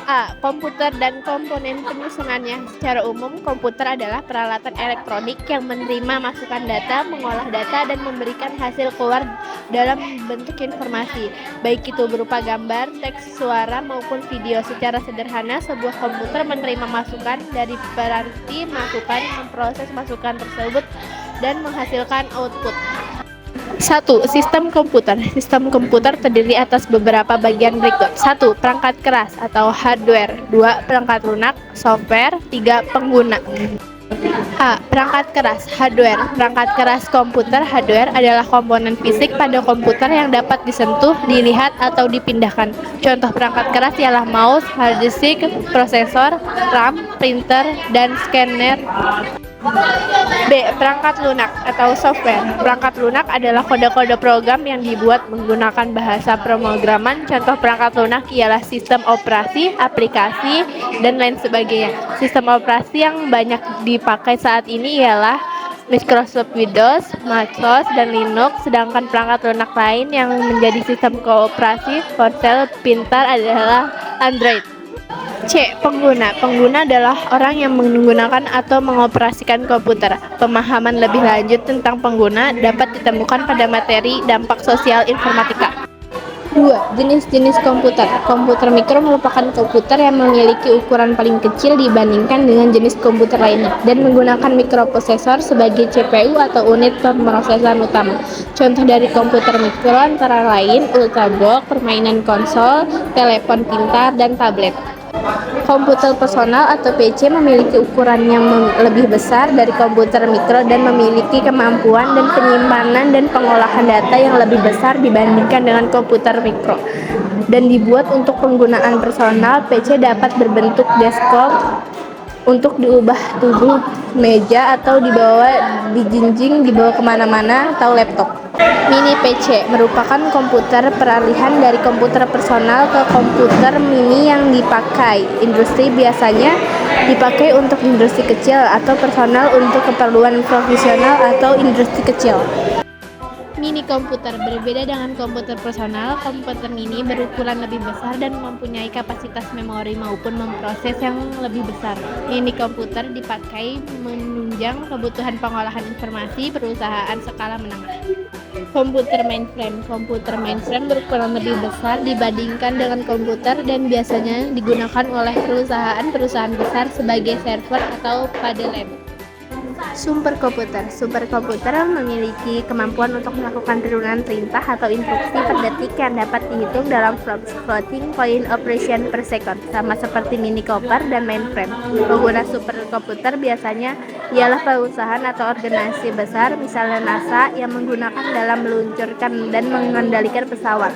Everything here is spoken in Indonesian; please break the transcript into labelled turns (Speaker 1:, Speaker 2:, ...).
Speaker 1: A. Komputer dan komponen penyusunannya. Secara umum, komputer adalah peralatan elektronik yang menerima masukan data, mengolah data, dan memberikan hasil keluar dalam bentuk informasi, baik itu berupa gambar, teks, suara, maupun video. Secara sederhana, sebuah komputer menerima masukan dari peranti masukan, memproses masukan tersebut, dan menghasilkan output. 1. Sistem komputer. Sistem komputer terdiri atas beberapa bagian berikut. 1. Perangkat keras atau hardware. 2. Perangkat lunak, software. 3. Pengguna. A. Perangkat keras, hardware. Perangkat keras komputer, hardware, adalah komponen fisik pada komputer yang dapat disentuh, dilihat, atau dipindahkan. Contoh perangkat keras ialah mouse, hard disk, prosesor, RAM, printer, dan scanner. B. Perangkat lunak atau software. Perangkat lunak adalah kode-kode program yang dibuat menggunakan bahasa pemrograman. Contoh perangkat lunak ialah sistem operasi, aplikasi, dan lain sebagainya. Sistem operasi yang banyak dipakai saat ini ialah Microsoft Windows, MacOS, dan Linux, sedangkan perangkat lunak lain yang menjadi sistem operasi ponsel pintar adalah Android. C. Pengguna. Pengguna adalah orang yang menggunakan atau mengoperasikan komputer. Pemahaman lebih lanjut tentang pengguna dapat ditemukan pada materi dampak sosial informatika. 2. Jenis-jenis komputer. Komputer mikro merupakan komputer yang memiliki ukuran paling kecil dibandingkan dengan jenis komputer lainnya dan menggunakan mikroprosesor sebagai CPU atau unit pemrosesan utama. Contoh dari komputer mikro antara lain ultrabook, permainan konsol, telepon pintar, dan tablet. Komputer personal atau PC memiliki ukuran yang lebih besar dari komputer mikro dan memiliki kemampuan dan penyimpanan dan pengolahan data yang lebih besar dibandingkan dengan komputer mikro. Dan dibuat untuk penggunaan personal, PC dapat berbentuk desktop untuk diubah tubuh meja atau dibawa kemana-mana atau laptop. Mini PC merupakan komputer peralihan dari komputer personal ke komputer mini yang dipakai industri, biasanya dipakai untuk industri kecil atau personal untuk keperluan profesional atau industri kecil. Mini komputer berbeda dengan komputer personal. Komputer mini berukuran lebih besar dan mempunyai kapasitas memori maupun memproses yang lebih besar. Mini komputer dipakai menunjang kebutuhan pengolahan informasi perusahaan skala menengah. Komputer mainframe. Komputer mainframe berukuran lebih besar dibandingkan dengan komputer dan biasanya digunakan oleh perusahaan besar sebagai server atau pada lab. Superkomputer. Superkomputer memiliki kemampuan untuk melakukan turunan perintah atau instruksi per detik yang dapat dihitung dalam floating point operation per second, sama seperti mini komputer dan mainframe. Pengguna superkomputer biasanya ialah perusahaan atau organisasi besar, misalnya NASA, yang menggunakan dalam meluncurkan dan mengendalikan pesawat.